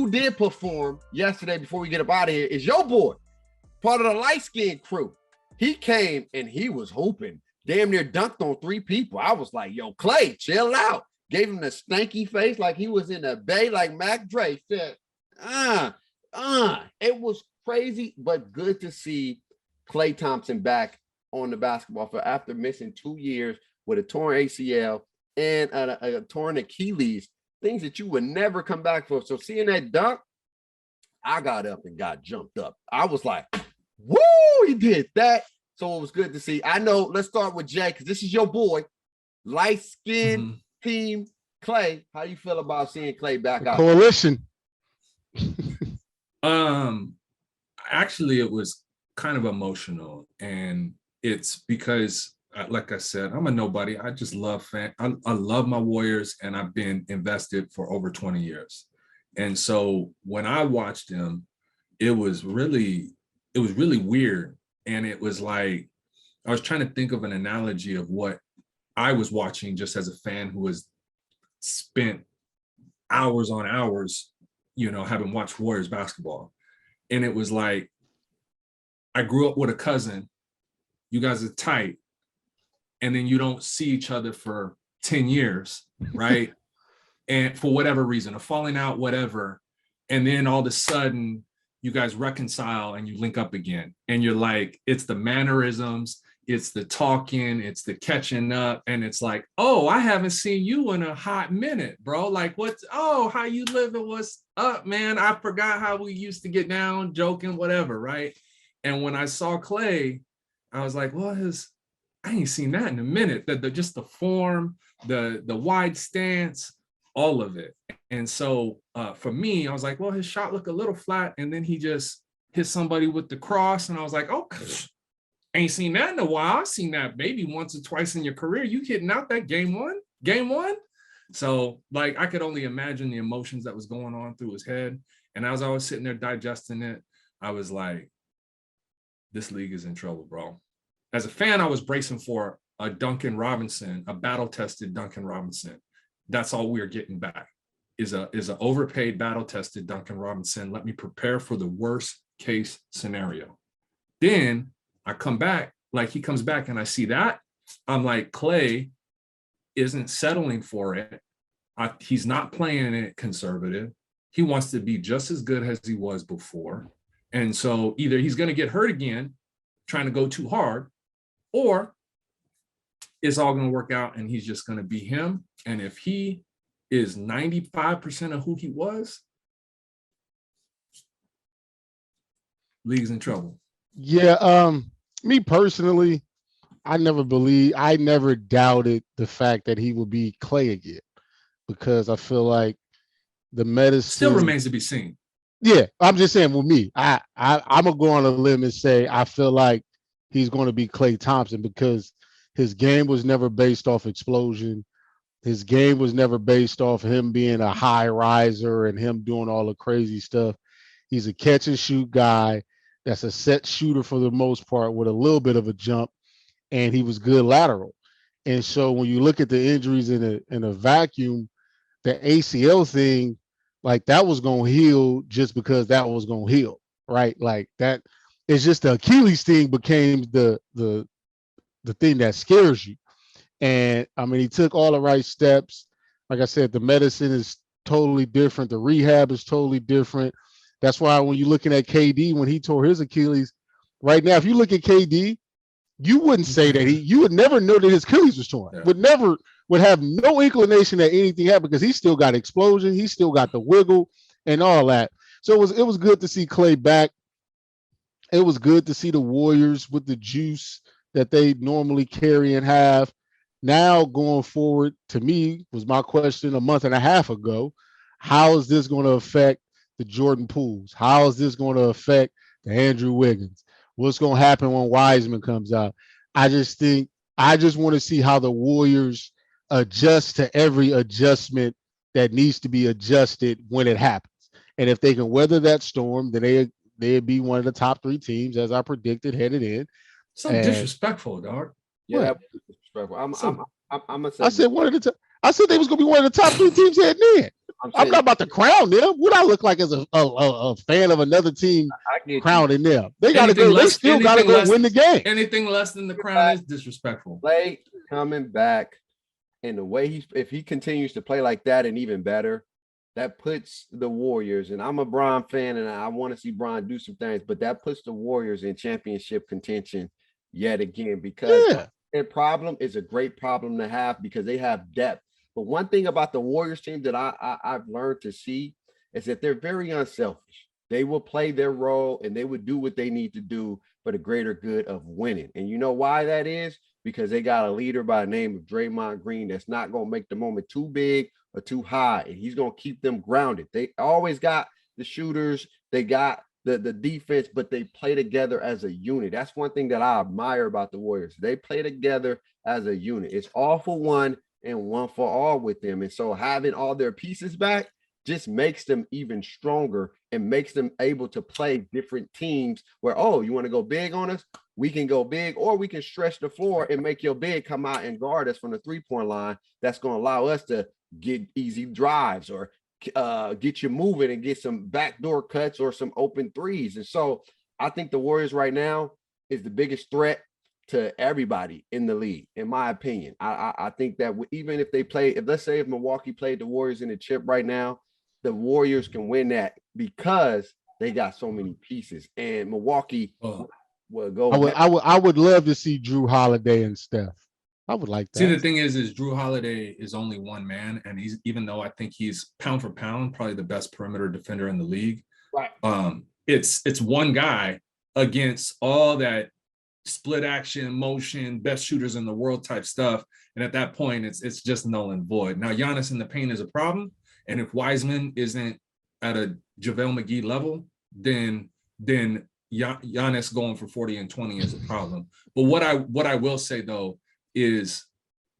who did perform yesterday before we get up out of here is your boy, part of the light-skinned crew. He came and he was hooping. Damn near dunked on 3 people. I was like, yo, Klay, chill out. Gave him the stanky face like he was in the bay, like Mac Dre said. It was crazy, but good to see Klay Thompson back on the basketball field after missing 2 years with a torn ACL and a torn Achilles, things that you would never come back for. So seeing that dunk, I got up and got jumped up. I was like, woo, he did that. So it was good to see. I know, let's start with Jay, because this is your boy, light-skinned team Klay. How you feel about seeing Klay back out? Coalition. Actually, it was kind of emotional, and it's because, like I said, I'm a nobody. I just love I love my Warriors, and I've been invested for over 20 years. And so when I watched him, it was really weird. And it was like, I was trying to think of an analogy of what I was watching just as a fan who has spent hours on hours, having watched Warriors basketball. And it was like, I grew up with a cousin, you guys are tight, and then you don't see each other for 10 years, right? And for whatever reason, a falling out, whatever. And then all of a sudden, you guys reconcile and you link up again. And you're like, it's the mannerisms, it's the talking, it's the catching up. And it's like, oh, I haven't seen you in a hot minute, bro. Like, how you living? What's up, man? I forgot how we used to get down, joking, whatever, right? And when I saw Klay, I was like, well, I ain't seen that in a minute. Just the form, the wide stance, all of it. And so for me, I was like, well, his shot looked a little flat, and then he just hit somebody with the cross, and I was like, oh, ain't seen that in a while. I've seen that maybe once or twice in your career. You hitting out that game one. So like, I could only imagine the emotions that was going on through his head. And as I was sitting there digesting it, I was like, this league is in trouble, bro. As a fan, I was bracing for a Duncan Robinson, a battle-tested Duncan Robinson. That's all we're getting back is an overpaid, battle-tested Duncan Robinson. Let me prepare for the worst case scenario. Then I come back, like he comes back and I see that. I'm like, Klay isn't settling for it. He's not playing it conservative. He wants to be just as good as he was before. And so either he's going to get hurt again, trying to go too hard, or it's all going to work out and he's just going to be him. And if he is 95% of who he was, league's in trouble. Yeah. Me personally, I never doubted the fact that he would be Klay again, because I feel like the medicine still remains to be seen. Yeah, I'm just saying with me, I'm gonna go on a limb and say I feel like he's going to be Klay Thompson, because his game was never based off explosion. His game was never based off him being a high riser and him doing all the crazy stuff. He's a catch and shoot guy that's a set shooter for the most part with a little bit of a jump, and he was good lateral. And so when you look at the injuries in a vacuum, the ACL thing, like that was going to heal just because that was going to heal, right? Like that, it's just the Achilles thing became the thing that scares you. And I mean, he took all the right steps. Like I said, the medicine is totally different. The rehab is totally different. That's why when you're looking at KD, when he tore his Achilles, right now, if you look at KD, you wouldn't say that you would never know that his Achilles was torn. Yeah. Would have no inclination that anything happened, because he still got explosion. He still got the wiggle and all that. So it was good to see Klay back. It was good to see the Warriors with the juice that they normally carry and have. Now going forward, to me, was my question a month and a half ago. How is this going to affect the Jordan Pooles? How is this going to affect the Andrew Wiggins? What's going to happen when Wiseman comes out? I just want to see how the Warriors adjust to every adjustment that needs to be adjusted when it happens. And if they can weather that storm, then they'd be one of the top 3 teams, as I predicted, headed in. So disrespectful, dog. Yeah, disrespectful. I'm gonna say I said one of the I said they was gonna be one of the top 3 teams heading in. I'm not about to crown them. What I look like as a fan of another team crowning them? They got to go. They still got to go win the game. Anything less than the crown is disrespectful. Klay coming back, and the way if he continues to play like that and even better, that puts the Warriors, and I'm a Bron fan, and I want to see Bron do some things, but that puts the Warriors in championship contention yet again, because their problem is a great problem to have because they have depth. But one thing about the Warriors team that I've learned to see is that they're very unselfish. They will play their role and they would do what they need to do for the greater good of winning. And you know why that is? Because they got a leader by the name of Draymond Green that's not going to make the moment too big or too high, and he's going to keep them grounded. They always got the shooters, they got the defense, but they play together as a unit. That's one thing that I admire about the Warriors. They play together as a unit. It's all for one and one for all with them. And so having all their pieces back just makes them even stronger and makes them able to play different teams where, oh, you want to go big on us? We can go big, or we can stretch the floor and make your big come out and guard us from the three-point line. That's going to allow us to get easy drives or get you moving and get some backdoor cuts or some open threes. And so I think the Warriors right now is the biggest threat to everybody in the league, in my opinion. I think that even if they play, let's say if Milwaukee played the Warriors in the chip right now, the Warriors can win that because they got so many pieces. And Milwaukee will go. I would love to see Drew Holiday and Steph. I would like that. See, the thing is Drew Holiday is only one man, and he's, even though I think he's pound for pound probably the best perimeter defender in the league. Right. It's one guy against all that split action, motion, best shooters in the world type stuff. And at that point, it's just null and void. Now, Giannis in the paint is a problem. And if Wiseman isn't at a JaVale McGee level, then Giannis going for 40 and 20 is a problem. But what I will say, though, is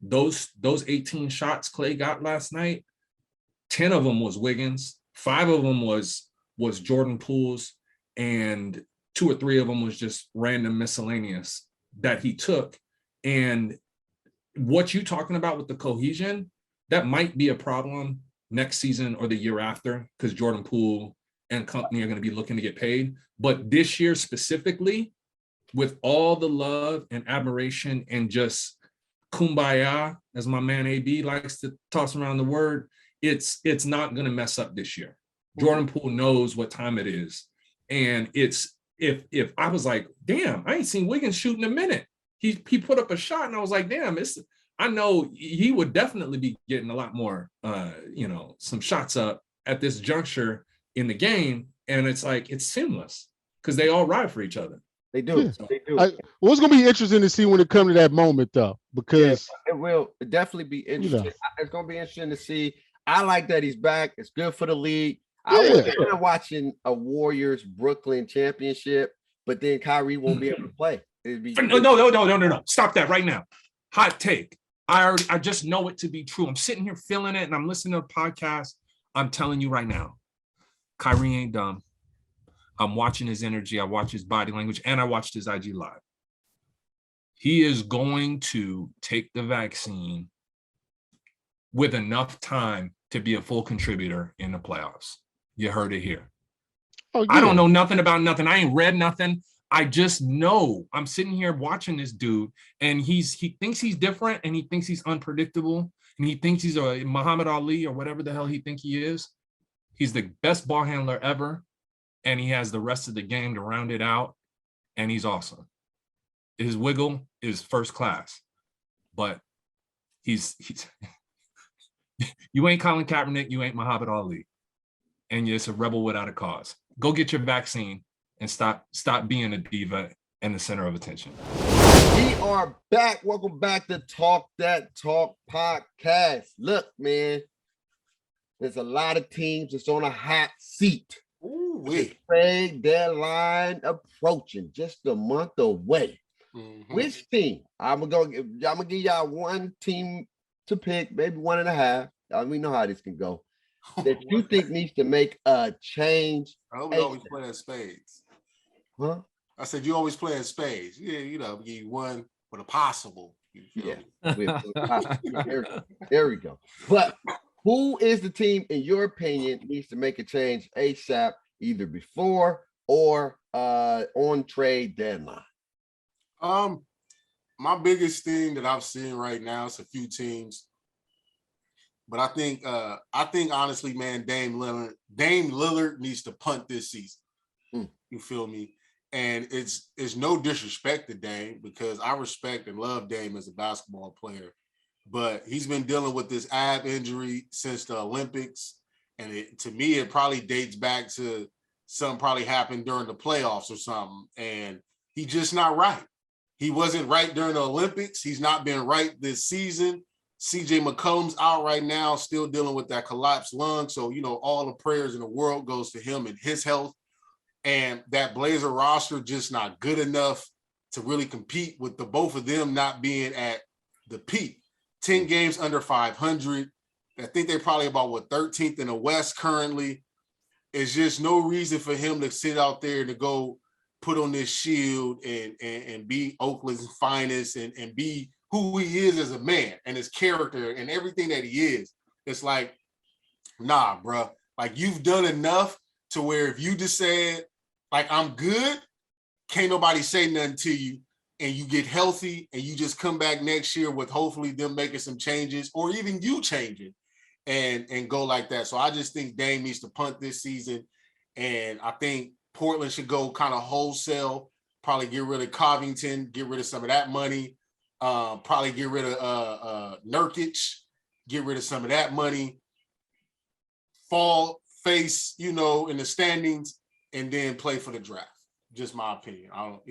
those 18 shots Klay got last night, 10 of them was Wiggins, 5 of them was Jordan Poole's, and 2 or 3 of them was just random miscellaneous that he took. And what you talking about with the cohesion, that might be a problem next season or the year after, because Jordan Poole and company are going to be looking to get paid. But this year specifically, with all the love and admiration and just kumbaya, as my man AB likes to toss around the word, it's not going to mess up this year. Jordan Poole knows what time it is. And it's, if I was like, damn, I ain't seen Wiggins shoot in a minute. He put up a shot and I was like, damn, I know he would definitely be getting a lot more, some shots up at this juncture in the game. And it's like, it's seamless because they all ride for each other. They do. So, they do. What's going to be interesting to see when it comes to that moment, though, because it will definitely be interesting. It's going to be interesting to see. I like that he's back. It's good for the league. I was kind of watching a Warriors Brooklyn championship, but then Kyrie won't be able to play. No. Stop that right now. Hot take. I just know it to be true. I'm sitting here feeling it and I'm listening to a podcast. I'm telling you right now, Kyrie ain't dumb. I'm watching his energy. I watch his body language and I watched his IG live. He is going to take the vaccine with enough time to be a full contributor in the playoffs. You heard it here. Oh, yeah. I don't know nothing about nothing. I ain't read nothing. I just know I'm sitting here watching this dude and he thinks he's different and he thinks he's unpredictable and he thinks he's a Muhammad Ali or whatever the hell he thinks he is. He's the best ball handler ever and he has the rest of the game to round it out and he's awesome. His wiggle is first class, but he's you ain't Colin Kaepernick, you ain't Muhammad Ali. And you're just a rebel without a cause. Go get your vaccine and stop being a diva and the center of attention. We are back. Welcome back to Talk That Talk podcast. Look, man, there's a lot of teams that's on a hot seat. Trade deadline approaching, just a month away. Mm-hmm. Which team? I'm gonna give y'all one team to pick, maybe 1.5. We know how this can go. That you think needs to make a change. I hope we always play in spades. Huh? I said you always play in spades. Yeah, give you one with a possible. Yeah. There we go. But Who is the team, in your opinion, needs to make a change ASAP, either before or on trade deadline? My biggest thing that I've seen right now is a few teams, but I think honestly, man, Dame Lillard needs to punt this season. You feel me? And it's no disrespect to Dame, because I respect and love Dame as a basketball player, but he's been dealing with this ab injury since the Olympics, and to me, it probably dates back to something probably happened during the playoffs or something, and he's just not right. He wasn't right during the Olympics. He's not been right this season. CJ McCollum's out right now, still dealing with that collapsed lung. So, all the prayers in the world goes to him and his health. And that Blazer roster just not good enough to really compete with the both of them not being at the peak. 10 games under 500. I think they're probably about 13th in the West currently. It's just no reason for him to sit out there to go put on this shield and be Oakland's finest and be who he is as a man and his character and everything that he is. It's like, nah, bro. Like, you've done enough to where if you just said, like, I'm good, can't nobody say nothing to you, and you get healthy and you just come back next year with hopefully them making some changes or even you changing and go like that. So I just think Dame needs to punt this season, and I think Portland should go kind of wholesale, probably get rid of Covington, get rid of some of that money, probably get rid of Nurkic, get rid of some of that money, fall face, in the standings, and then play for the draft. Just my opinion. I don't,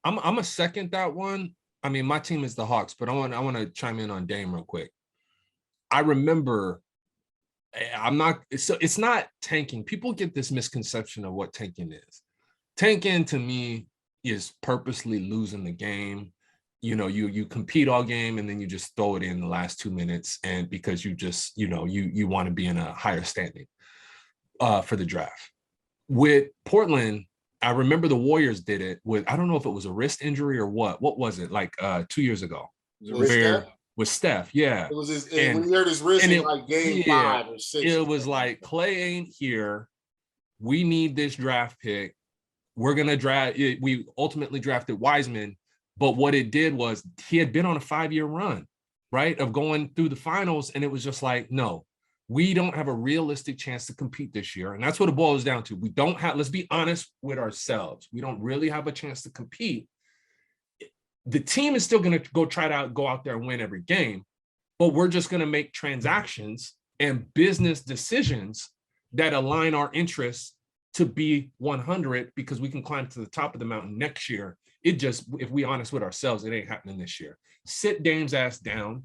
I'm a second that one. I mean, my team is the Hawks, but I want to chime in on Dame real quick. I remember, it's not tanking. People get this misconception of what tanking is. Tanking to me is purposely losing the game. You compete all game and then you just throw it in the last 2 minutes, and because you just, you want to be in a higher standing for the draft. With Portland, I remember the Warriors did it with, I don't know if it was a wrist injury or what was it, like 2 years ago? With Steph, yeah. It was when he hurt his wrist in like game 5 or 6. It was like, Klay ain't here. We need this draft pick. We're going to draft. We ultimately drafted Wiseman. But what it did was he had been on a 5-year run, right, of going through the finals. And it was just like, no, we don't have a realistic chance to compete this year. And that's what it boils down to. We don't have, let's be honest with ourselves. We don't really have a chance to compete. The team is still going to go out there and win every game, but we're just going to make transactions and business decisions that align our interests to be 100, because we can climb to the top of the mountain next year. It just, if we honest with ourselves, it ain't happening this year. Sit Dame's ass down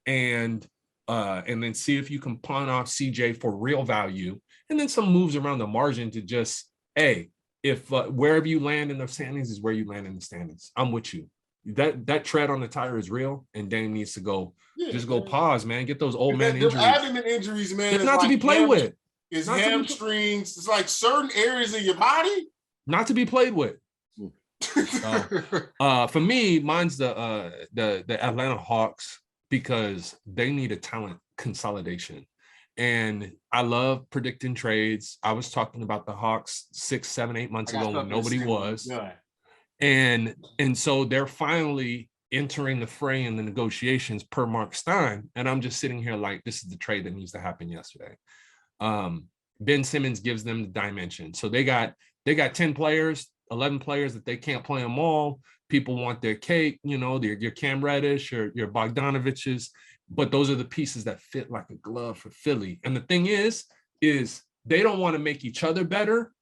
and then see if you can pawn off CJ for real value, and then some moves around the margin to just, hey, if wherever you land in the standings is where you land in the standings. I'm with you. That tread on the tire is real, and Dame needs to go. Just go pause, man. Get those old man injuries. Abdomen injuries, man. It's not to be played with. It's hamstrings. It's like certain areas of your body. Not to be played with. For me, mine's the Atlanta Hawks, because they need a talent consolidation. And I love predicting trades. I was talking about the Hawks 6, 7, 8 months ago when nobody was. Yeah. And so they're finally entering the fray in the negotiations per Mark Stein. And I'm just sitting here like, this is the trade that needs to happen yesterday. Ben Simmons gives them the dimension. So they got 10 players, 11 players that they can't play them all. People want their cake, your Cam Reddish, your Bogdanoviches, but those are the pieces that fit like a glove for Philly. And the thing is they don't want to make each other better.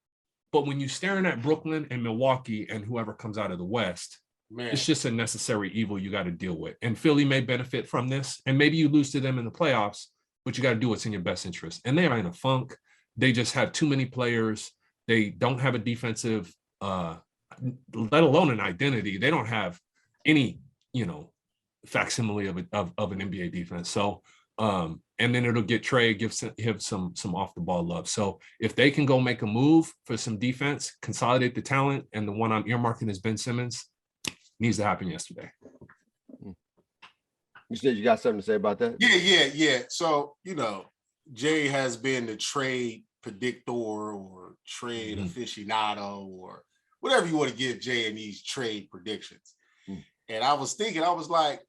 But when you're staring at Brooklyn and Milwaukee and whoever comes out of the West, man, it's just a necessary evil you got to deal with. And Philly may benefit from this. And maybe you lose to them in the playoffs, but you got to do what's in your best interest. And they are in a funk. They just have too many players. They don't have a defensive, let alone an identity. They don't have any, facsimile of an NBA defense. So, and then it'll get Trey, give him some off the ball love. So if they can go make a move for some defense, consolidate the talent, and the one I'm earmarking is Ben Simmons, needs to happen yesterday. You said you got something to say about that? Yeah. So, Jay has been the trade predictor or trade aficionado or whatever you want to give Jay in these trade predictions. And I was thinking, I was like,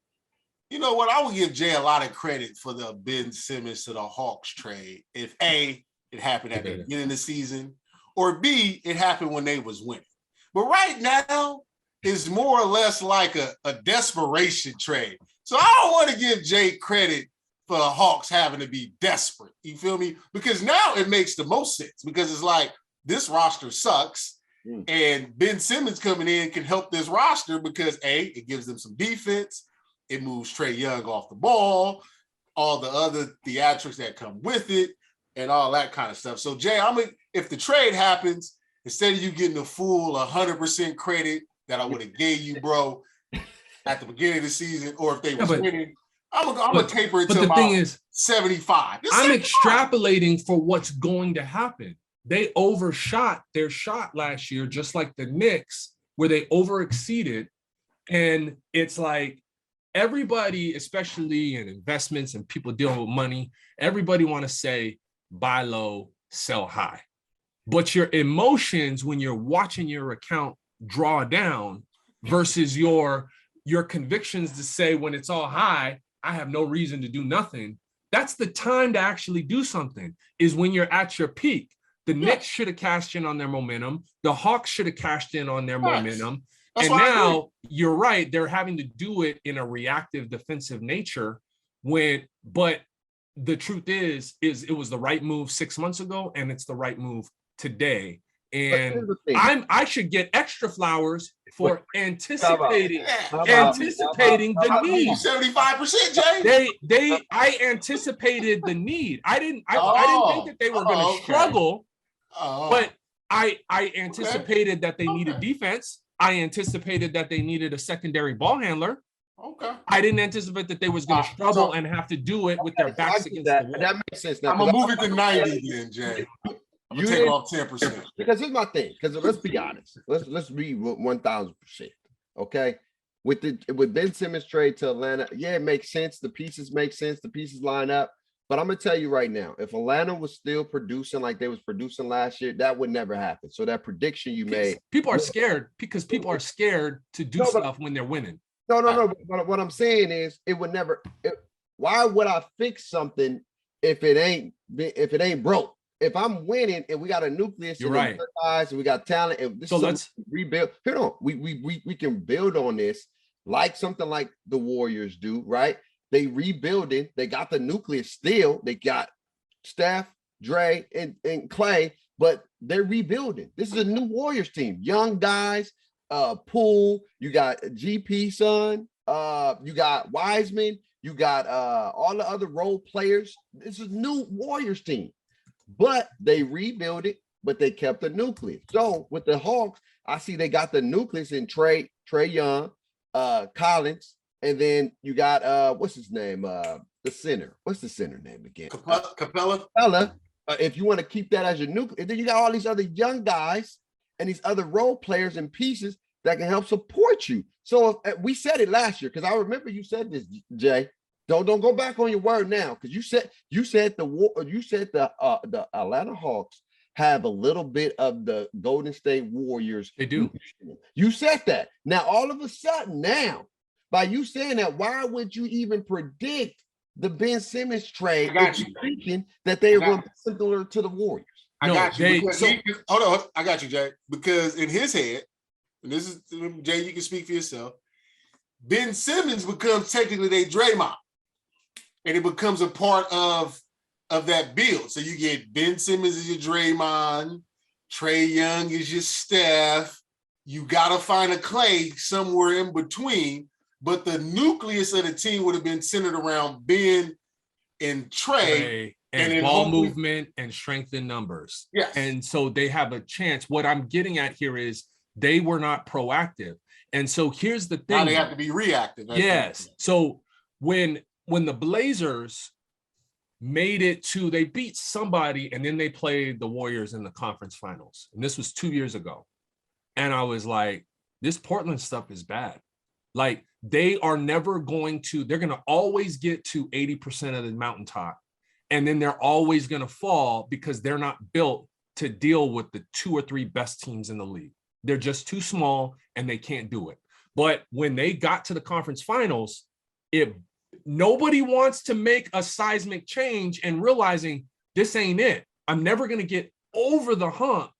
you know what? I would give Jay a lot of credit for the Ben Simmons to the Hawks trade. If A, it happened at the beginning of the season, or B, it happened when they was winning. But right now, it's more or less like a desperation trade. So I don't want to give Jay credit for the Hawks having to be desperate. You feel me? Because now it makes the most sense because it's like this roster sucks and Ben Simmons coming in can help this roster because A, it gives them some defense. It moves Trae Young off the ball, all the other theatrics that come with it and all that kind of stuff. So Jay, if the trade happens, instead of you getting the full 100% credit that I would have gave you, bro, at the beginning of the season, or if they was winning, I'm gonna taper it to about 75. I'm extrapolating for what's going to happen. They overshot their shot last year, just like the Knicks, where they overexceeded. And it's like everybody, especially in investments and people dealing with money, everybody want to say buy low, sell high. But your emotions when you're watching your account draw down versus your convictions to say when it's all high, I have no reason to do nothing. That's the time to actually do something, is when you're at your peak. The Knicks should have cashed in on their momentum. The Hawks should have cashed in on their momentum. And now you're right, they're having to do it in a reactive defensive nature but the truth is it was the right move 6 months ago and it's the right move today. And I should get extra flowers for anticipating the need. 75%, Jay. I anticipated the need. I didn't think that they were going to struggle, but I anticipated that they needed defense. I anticipated that they needed a secondary ball handler. Okay. I didn't anticipate that they was going to struggle and have to do it with their backs against the wall. That makes sense. Now, I'm gonna move it to 90 then, Jay. You take off 10%. Because here's my thing. Because let's be honest. Let's be 1,000%. Okay. With Ben Simmons trade to Atlanta, yeah, it makes sense. The pieces make sense. The pieces line up. But I'm gonna tell you right now, if Atlanta was still producing like they was producing last year, that would never happen. So that prediction you made, people are scared because people are scared to do stuff when they're winning. No. What I'm saying is, it would never. Why would I fix something if it ain't broke? If I'm winning and we got a nucleus, you're right. Guys, and we got talent, and this so let's rebuild. Hold on, we can build on this like something like the Warriors do, right? They rebuilding. They got the nucleus still. They got Steph, Dre, and Klay, but they're rebuilding. This is a new Warriors team. Young guys, Poole, you got GP son, you got Wiseman, you got all the other role players. This is a new Warriors team. But they rebuilt it, but they kept the nucleus. So with the Hawks, I see they got the nucleus in Trae Young, Collins, and then you got what's his name? The center. What's the center name again? Capella. If you want to keep that as your nucleus, and then you got all these other young guys and these other role players and pieces that can help support you. So if, we said it last year, because I remember you said this, Jay. Don't go back on your word now, because you said the Atlanta Hawks have a little bit of the Golden State Warriors. They do. You said that. Now all of a sudden, now by you saying that, why would you even predict the Ben Simmons trade? Thinking that they were going to be similar to the Warriors. I got you. Hold on, I got you, Jay. Because in his head, and this is Jay, you can speak for yourself. Ben Simmons becomes technically their Draymond. And it becomes a part of that build. So you get Ben Simmons as your Draymond, Trae Young is your Steph. You got to find a Klay somewhere in between. But the nucleus of the team would have been centered around Ben and Trae. And ball movement and strength in numbers. Yes. And so they have a chance. What I'm getting at here is they were not proactive. And so here's the thing. Now they have to be reactive. Yes. So when the Blazers made it they beat somebody and then they played the Warriors in the conference finals. And this was 2 years ago. And I was like, this Portland stuff is bad. Like they are never going to, they're going to always get to 80% of the mountaintop. And then they're always going to fall because they're not built to deal with the 2 or 3 best teams in the league. They're just too small and they can't do it. But when they got to the conference finals, nobody wants to make a seismic change and realizing this ain't it. I'm never going to get over the hump.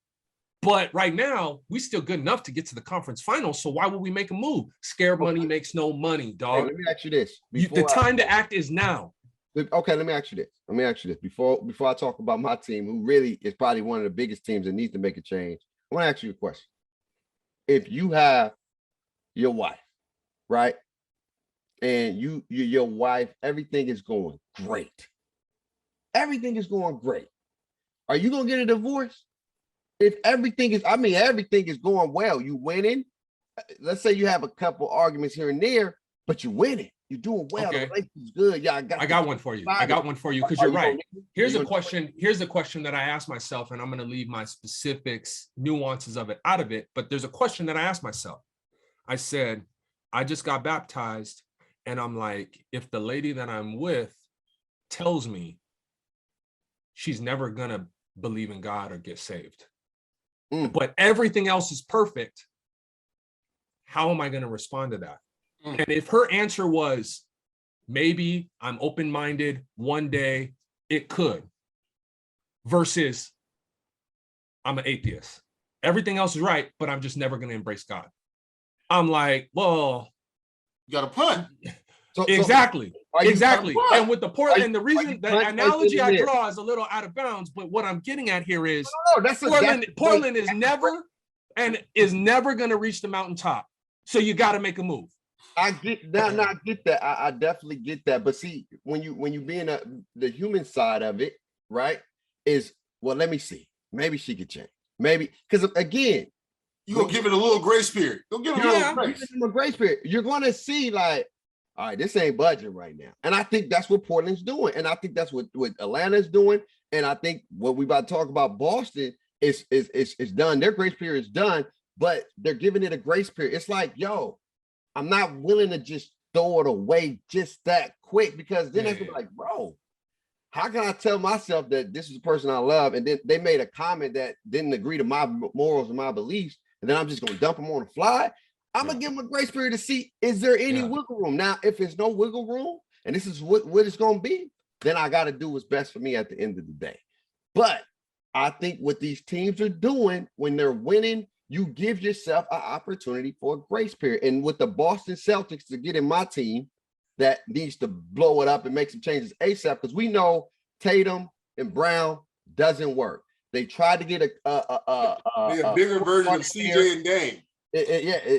But right now, we still good enough to get to the conference finals. So why would we make a move? Scared money makes no money, dog. Hey, let me ask you this. The time to act is now. Okay, let me ask you this. Before I talk about my team, who really is probably one of the biggest teams that needs to make a change, I want to ask you a question. If you have your wife, right? And your wife, everything is going great. Everything is going great. Are you going to get a divorce? If everything is going well, you winning. Let's say you have a couple arguments here and there, but you're winning. You're doing well. Okay. The relationship's good. Yeah, I got one for you because you're right. Here's a question that I asked myself, and I'm going to leave my specifics, nuances of it out of it. But there's a question that I asked myself. I said, I just got baptized, and I'm like, if the lady that I'm with tells me she's never going to believe in God or get saved, but everything else is perfect, how am I going to respond to that? And if her answer was, maybe I'm open-minded, one day it could, versus I'm an atheist. Everything else is right, but I'm just never going to embrace God. I'm like, well, you got to punt. Exactly. And with the Portland, the reason, the analogy I draw is a little out of bounds, but what I'm getting at here is Portland is never going to reach the mountaintop. So you got to make a move. I get that. I get that. I definitely get that. But see, when you being the human side of it, right, is, well, let me see. Maybe she could change. Maybe, because again, you're going to give it a little grace period. Don't give it a little grace. Give it a grace period. You're going to see, like, all right, this ain't budging right now. And I think that's what Portland's doing. And I think that's what Atlanta's doing. And I think what we about to talk about Boston is done. Their grace period is done, but they're giving it a grace period. It's like, yo, I'm not willing to just throw it away just that quick, because then it's like, bro, how can I tell myself that this is the person I love? And then they made a comment that didn't agree to my morals and my beliefs. And then I'm just going to dump them on the fly. I'm going to give them a grace period to see, is there any wiggle room? Now, if there's no wiggle room and this is what it's going to be, then I got to do what's best for me at the end of the day. But I think what these teams are doing when they're winning, you give yourself an opportunity for a grace period. And with the Boston Celtics to get in my team, that needs to blow it up and make some changes ASAP, because we know Tatum and Brown doesn't work. They tried to get a bigger version of CJ and Dame.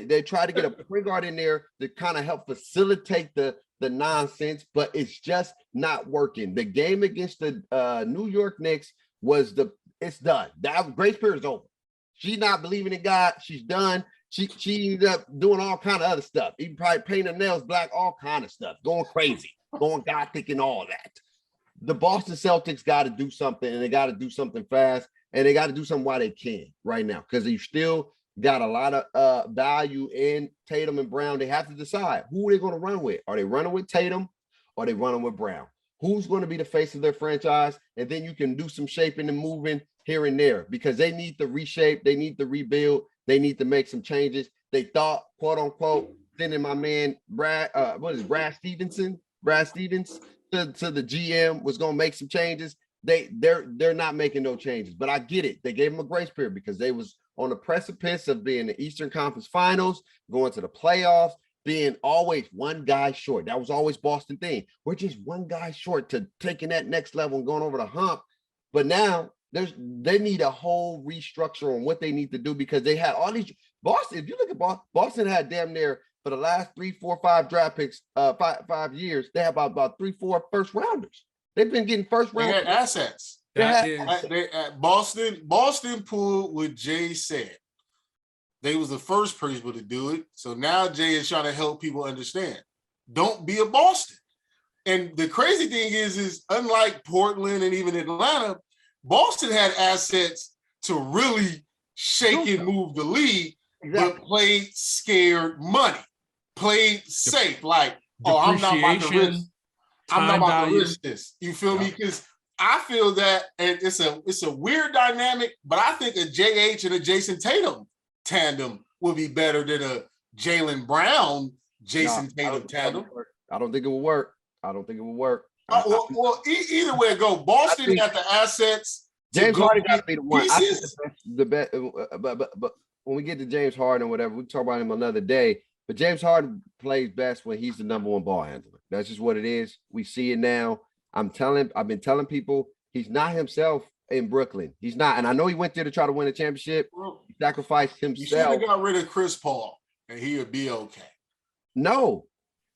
They try to get a point guard in there to kind of help facilitate the nonsense, but it's just not working. The game against the New York Knicks it's done. That grace period is over. She's not believing in God. She's done. She ended up doing all kind of other stuff. Even probably painting her nails black, all kind of stuff, going crazy, going gothic and all that. The Boston Celtics got to do something, and they got to do something fast, and they got to do something while they can right now, because you still got a lot of value in Tatum and Brown. They have to decide who are they going to run with. Are they running with Tatum or are they running with Brown? Who's going to be the face of their franchise? And then you can do some shaping and moving here and there, because they need to reshape. They need to rebuild. They need to make some changes. They thought, quote unquote, sending my man Brad Stevens to the GM was going to make some changes. They're not making no changes, but I get it. They gave them a grace period because they was on the precipice of being the Eastern Conference Finals, going to the playoffs, being always one guy short. That was always Boston thing. We're just one guy short to taking that next level and going over the hump. But now they need a whole restructure on what they need to do, because they had all these Boston. If you look at Boston had damn near for the last 3, 4, 5 draft picks, 5 years, they have about 3, 4 first rounders. They've been getting first round. They had assets. Boston pulled what Jay said. They was the first people to do it. So now Jay is trying to help people understand. Don't be a Boston. And the crazy thing is unlike Portland and even Atlanta, Boston had assets to really shake and move the league, but played scared money. played safe. Like, I'm not about to risk. I'm not about to risk this. You feel me? Because I feel that, and it's a weird dynamic, but I think a JH and a Jason Tatum tandem would be better than a Jaylen Brown, Jason Tatum tandem. I don't think it will work. Well, either way it go. Boston got the assets. James Harden got to be the one. I think the best, but when we get to James Harden or whatever, we talk about him another day. But James Harden plays best when he's the number one ball handler. That's just what it is. We see it now. I've been telling people he's not himself in Brooklyn. He's not. And I know he went there to try to win a championship. He sacrificed himself. You should have got rid of Chris Paul and he would be okay. No,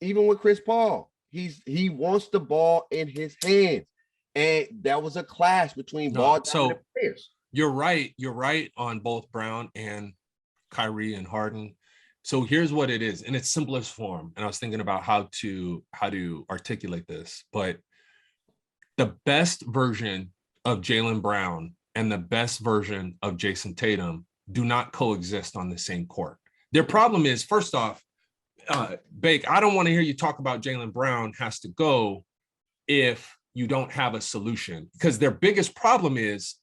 even with Chris Paul, he wants the ball in his hands. And that was a clash between ball dominant players. You're right. You're right on both Brown and Kyrie and Harden. So here's what it is in its simplest form. And I was thinking about how to articulate this, but the best version of Jaylen Brown and the best version of Jason Tatum do not coexist on the same court. Their problem is, first off, Bake, I don't want to hear you talk about Jaylen Brown has to go if you don't have a solution, because their biggest problem is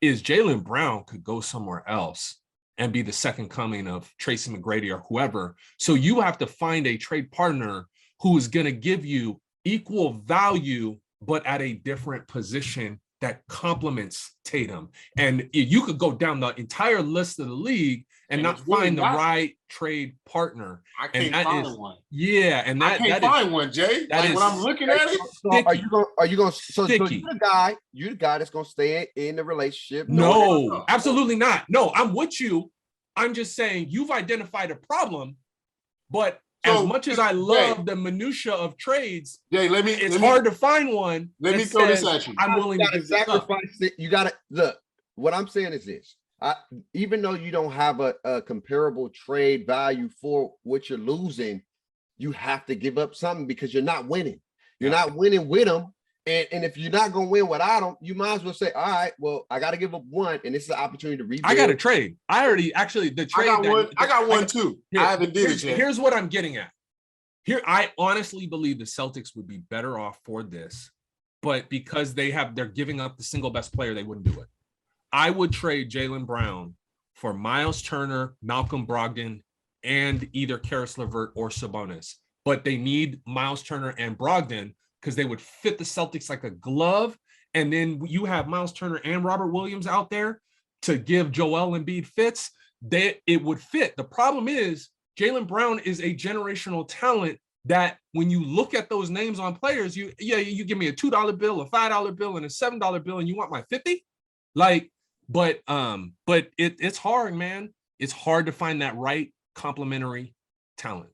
Jaylen Brown could go somewhere else and be the second coming of Tracy McGrady or whoever. So you have to find a trade partner who is going to give you equal value, but at a different position that complements Tatum. And you could go down the entire list of the league and not find the right trade partner. I can't find one. Yeah, and I can't find one, Jay. Like when I'm looking at it, are you going? So you're the guy that's going to stay in the relationship? No, absolutely not. No, I'm with you. I'm just saying you've identified a problem, but as much as I love the minutia of trades, Jay, it's hard to find one. Let me throw this at you. I'm willing to sacrifice it. You got to look. What I'm saying is this: even though you don't have a comparable trade value for what you're losing, you have to give up something because you're not winning. You're not winning with them. And if you're not going to win without them, you might as well say, all right, well, I got to give up one. And this is an opportunity to rebuild. I got a trade. I got one too. I haven't did it yet. Here's what I'm getting at. Here, I honestly believe the Celtics would be better off for this, but because they're giving up the single best player, they wouldn't do it. I would trade Jaylen Brown for Miles Turner, Malcolm Brogdon, and either Karis LeVert or Sabonis. But they need Miles Turner and Brogdon because they would fit the Celtics like a glove. And then you have Miles Turner and Robert Williams out there to give Joel Embiid fits. It would fit. The problem is Jaylen Brown is a generational talent that when you look at those names on players, you give me a $2 bill, a $5 bill, and a $7 bill, and you want my 50? But it's hard, man. It's hard to find that right complementary talent.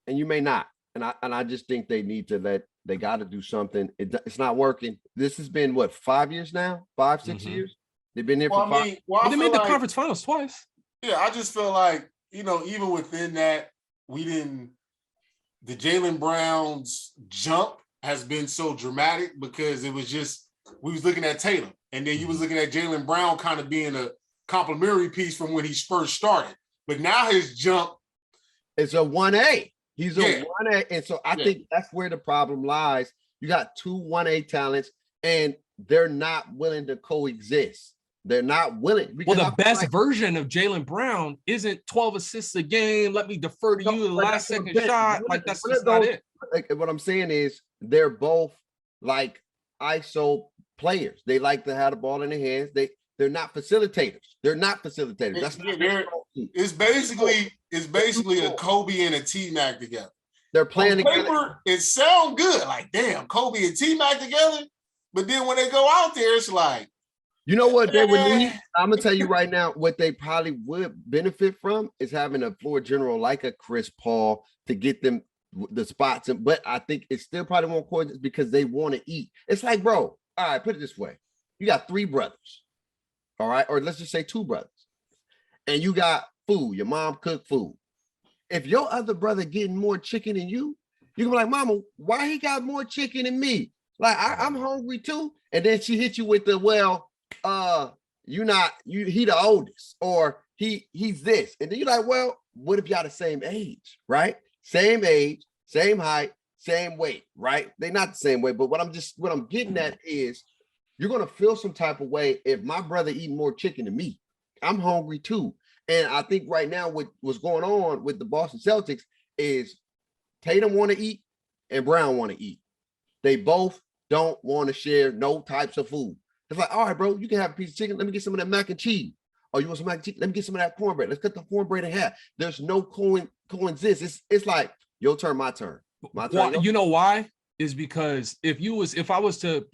And you may not. And I just think they need to they got to do something. It's not working. This has been 5 years now? 5-6 years? They've been there for 5. They made the conference finals twice. Yeah, I just feel like, even within that, the Jaylen Brown's jump has been so dramatic because it was just, we was looking at Tatum and then you was looking at Jaylen Brown kind of being a complimentary piece from when he first started. But now his jump. It's a 1A. He's a 1A. And so I think that's where the problem lies. You got two 1A talents and they're not willing to coexist. They're not willing. Well, the best version of Jaylen Brown isn't 12 assists a game. Let me defer to you the last second shot. That's just not it. What I'm saying is they're both like ISO players. They like to have the ball in their hands. They're not facilitators. That's it's basically a Kobe and a T-Mac together. They're playing together. Paper, it sounds good. Like, damn, Kobe and T-Mac together. But then when they go out there, it's like, you know what they would need? I'm gonna tell you right now, what they probably would benefit from is having a floor general like a Chris Paul to get them the spots. But I think it still probably won't coexist because they want to eat. It's like, bro, all right, put it this way. You got 3 brothers, all right? Or let's just say 2 brothers. And you got food. Your mom cooked food. If your other brother getting more chicken than you, you can be like, mama, why he got more chicken than me? Like, I'm hungry too. And then she hit you with the, he the oldest, or he's this. And then you're like, well, what if y'all the same age, right? same age, same height, same weight, right? They're not the same weight, but what I'm getting at is you're gonna feel some type of way if my brother eating more chicken than me. I'm hungry too. And I think right now what's going on with the Boston Celtics is Tatum want to eat and Brown want to eat. They both don't want to share no types of food. It's like, all right, bro, you can have a piece of chicken. Let me get some of that mac and cheese. Oh, you want some mac and cheese? Let me get some of that cornbread. Let's cut the cornbread in half. There's no coexist. It's like your turn, my turn. My turn. Well, you know why? Is because if I was to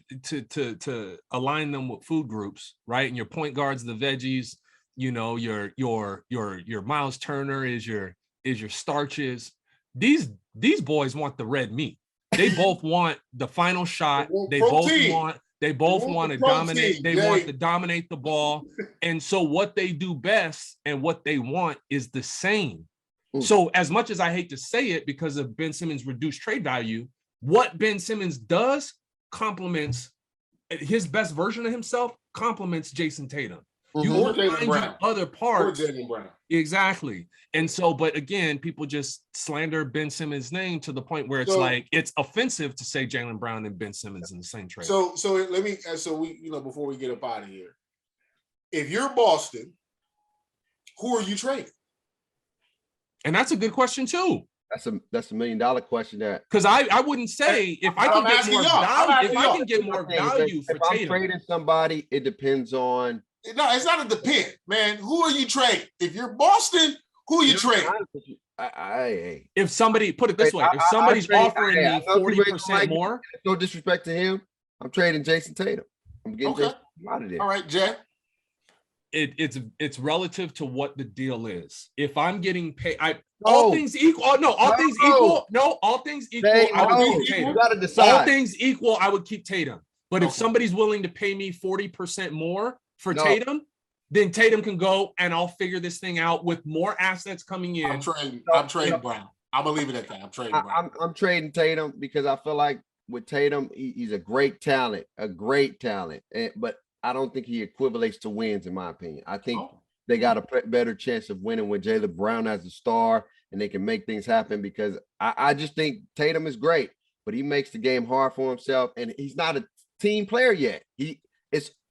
align them with food groups, right? And your point guards, the veggies, you know, your Miles Turner is your starches. These boys want the red meat. They both want the final shot. They both want to dominate. They want to dominate the ball. And so what they do best and what they want is the same. So as much as I hate to say it because of Ben Simmons' reduced trade value, what Ben Simmons does complements his best version of himself, complements Jason Tatum. You will find you other parts. Exactly. And so, but again, people just slander Ben Simmons' name to the point where it's like it's offensive to say Jaylen Brown and Ben Simmons in the same trade. So we, you know, before we get up out of here, if you're Boston, who are you trading? And that's a good question too. That's $1 million question. That because I wouldn't say if I can get more value, if I can get more value for Tatum. If I'm trading somebody, it depends on. No, it's not a depend, man. Who are you trading? If you're Boston, who are you trading? If somebody put it this way, if somebody's offering me 40% more, no disrespect to him, I'm trading Jason Tatum. I'm getting Jason out of there. All right, Jay. It's relative to what the deal is. If I'm getting paid, all things equal. All things equal. I would keep Tatum. You gotta decide. All things equal, I would keep Tatum. But if somebody's willing to pay me 40% more for Tatum, then Tatum can go and I'll figure this thing out with more assets coming in. I'm trading Brown. I'm gonna leave it at that. I'm trading Brown. I'm trading Tatum because I feel like with Tatum, he's a great talent, but I don't think he equivalates to wins, in my opinion. I think they got a better chance of winning with Jaylen Brown as a star, and they can make things happen because I just think Tatum is great, but he makes the game hard for himself, and he's not a team player yet.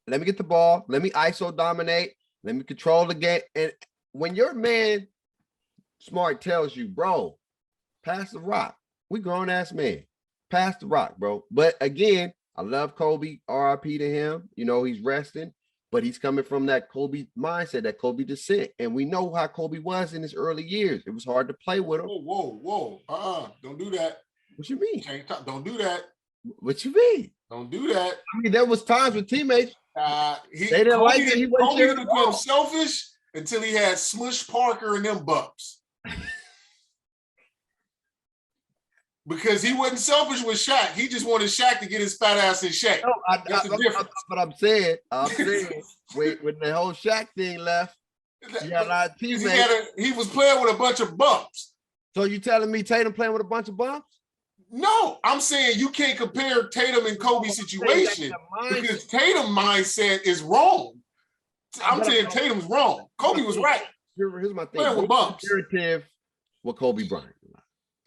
Let me get the ball, let me ISO dominate, let me control the game. And when your man Smart tells you, bro, pass the rock. We grown-ass men. Pass the rock, bro. But again, I love Kobe, RIP to him. You know, he's resting, but he's coming from that Kobe mindset, that Kobe descent. And we know how Kobe was in his early years. It was hard to play with him. Whoa. Don't do that. What you mean? Don't do that. What you mean? Don't do that. I mean, there was times with teammates. They didn't Kobe, like it. He wasn't Kobe became selfish until he had Smush Parker and them bumps. Because he wasn't selfish with Shaq. He just wanted Shaq to get his fat ass in shape. No, that's the difference. But I'm saying when the whole Shaq thing left, you got a lot of teammates. He was playing with a bunch of bumps. So you telling me Tatum playing with a bunch of bumps? No, I'm saying you can't compare Tatum and Kobe's situation because Tatum's mindset is wrong. I'm saying Tatum's wrong. Kobe was right. Here's my thing. Playing with bumps. Comparative with Kobe Bryant.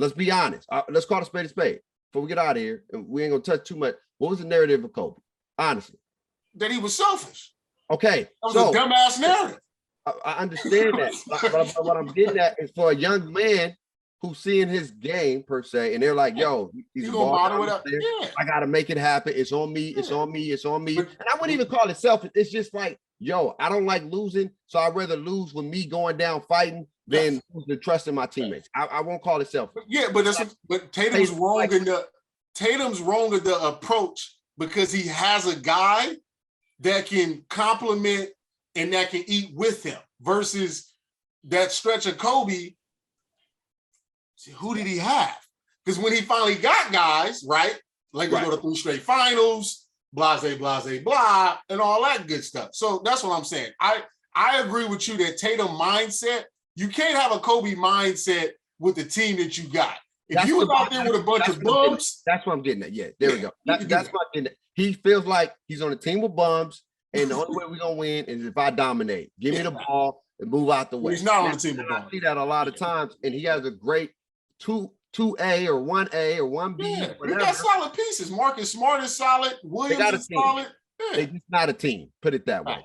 Let's be honest. Let's call a spade. Before we get out of here, and we ain't gonna touch too much. What was the narrative of Kobe? Honestly, that he was selfish. Okay, that was a dumbass narrative. I understand that, but what I'm getting at is for a young man who's seeing his game per se, and they're like, "Yo, he's gonna bottle it up. Yeah. I gotta make it happen. It's on me. It's on me. It's on me." And I wouldn't even call it selfish. It's just like, "Yo, I don't like losing, so I'd rather lose with me going down fighting." Than the trust in my teammates. I won't call it selfish. Yeah, but Tatum's wrong in the approach because he has a guy that can complement and that can eat with him versus that stretch of Kobe. Who did he have? Because when he finally got guys, right? Lakers go to 3 straight finals, blah, and all that good stuff. So that's what I'm saying. I agree with you that Tatum mindset. You can't have a Kobe mindset with the team that you got. If you was out there with a bunch of bums. That's what I'm getting at. Yeah, there we go. That's what I'm getting at. He feels like he's on a team with bums, and the only way we're going to win is if I dominate. Give me the ball and move out the way. He's not on the team with bums. I see that a lot of times, and he has a great 2A or 1A or 1B. Yeah, we whatever. got solid pieces. Marcus Smart is solid. Williams got a is team. solid. Yeah. They're just not a team. Put it that way. Right.